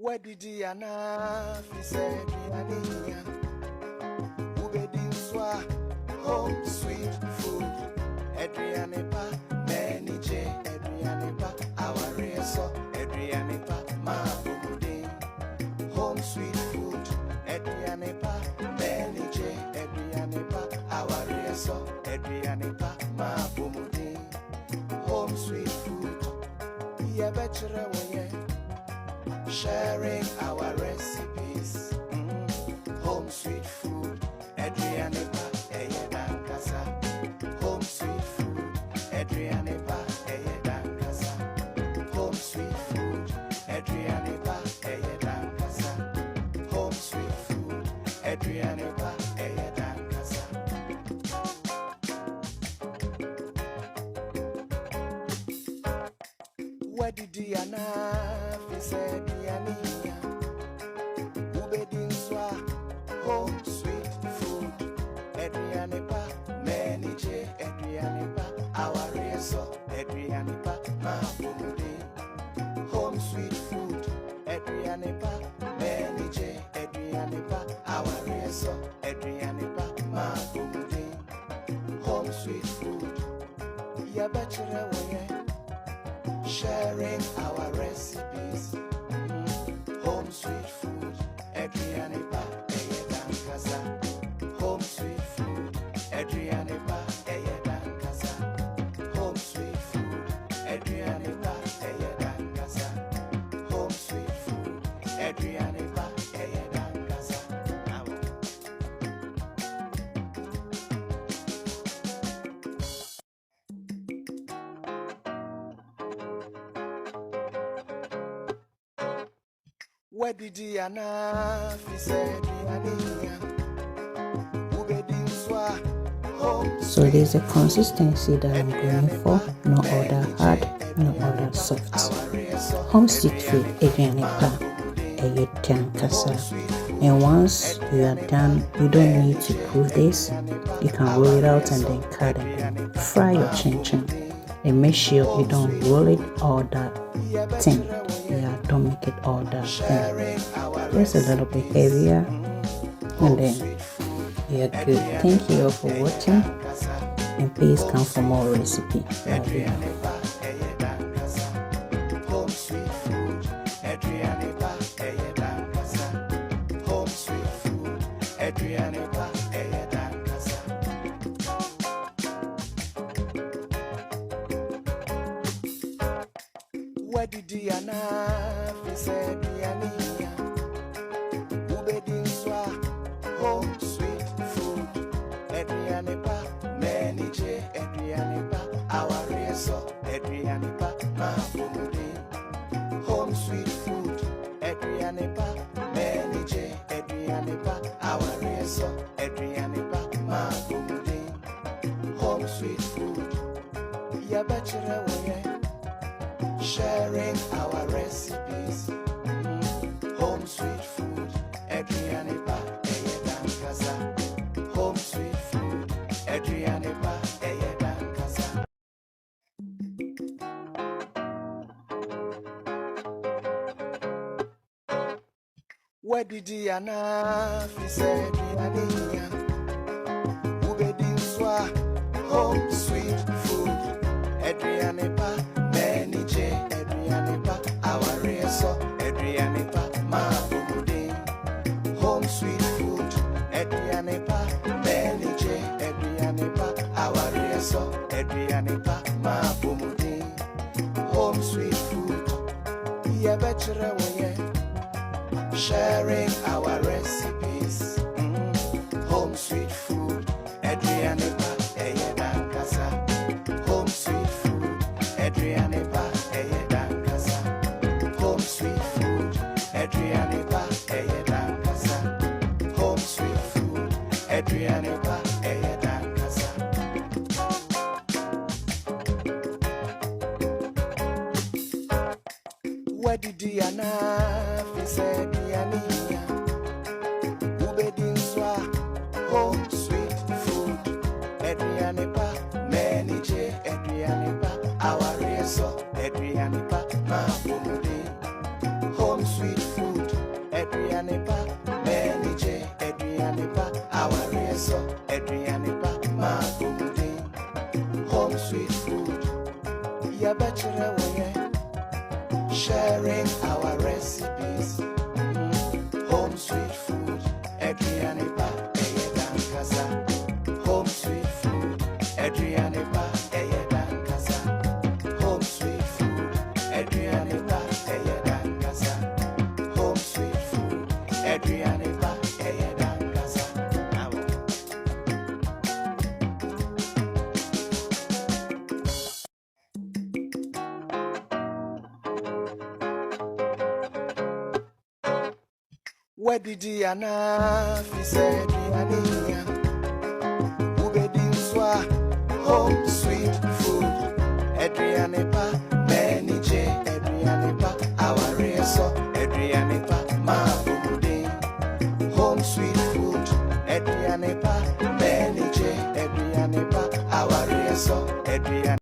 Where did Diana said Diania Ubedin Swa home sweet food Adrianepa Menije Adrianepa our reso Adrianepa Mabudi home sweet food Adrianepa Menije Adrianepa our reso Adrianepa Mabudi home sweet food Yabachra sharing our recipes, home sweet food, Adrianepa, Eyedan Kasa, home sweet food, Adrianepa, Eyedan Kasa, home sweet food, Adrianepa, Eyedan Kasa, home sweet food, Adrianepa, Eyedan Kasa. What did Diana said Diania Ubedin Swa home sweet food Adrianepa Menije Adrianepa our reso Adrianepa Mabudi home sweet food Adrianepa Menije Adrianepa our reso Adrianepa Mabudi home sweet food Yabachra sharing our recipes, home sweet food, Adrianepa, Eyedan Kasa, home sweet food, Adrianepa, Eyedan Kasa, home sweet food, Adrianepa, Eyedan Kasa, home sweet food, Adrianepa, Eyedan Kasa. Where did Diana said Diania Ubedin Swa home. So there's a consistency that I'm going for, no other hard, no other soft. Home sweet food, Adrianepa, Eyedan Kasa. And once you are done, you don't need to prove this. You can roll it out and then cut and fry your chin chin. And make sure you don't roll it all that thin. Yeah, don't make it all that thin. Just a little bit heavier. And then you're good. Thank you all for watching. And please come for more recipe. Love you. Where did Diana said Diania Ubedin Swa home sweet food Adrianepa Menije Adrianepa our reso Adrianepa Mabudi home sweet food Adrianepa Menije Adrianepa our reso Adrianepa Mabudi home sweet food Yabachra sharing our recipes, home sweet food, Adrianepa, Eyedan Kasa, home sweet food, Adrianepa, Eyedan Kasa. Where did Diana said Diania Ubedin Swa home sweet food, Adrianepa Menije Adrianepa our reso Adrianepa Mabudi home sweet food Adrianepa Menije Adrianepa our reso Adrianepa Mabudi home sweet food Yabachra sharing our recipes, home sweet food Adrianepa Eyedan Kasa, home sweet food Adrianepa Eyedan Kasa, home sweet food Adrianepa Eyedan Kasa, home sweet food Adrianepa Eyedan Kasa. Where did Diana said Diania Ubedin Swa home sweet food Adrianepa Menije Adrianepa our reso Adrianepa Mabudi home sweet food home sweet food. Yeah, bachelor, sharing our recipes. Home sweet food, Adriane ba, dan kasa. Home sweet food, Adriane ba, dan kasa. Home sweet food, Adriane ba, dan kasa. Home sweet food, Adriane ba, dan kasa. Where did Yana fi said Yania? Ubedin swa home sweet food. Adriane pa many J. Adriane pa our reso. Adriane pa ma bumudin. Home sweet food. Adriane pa many J. Adriane pa our reso. Adriane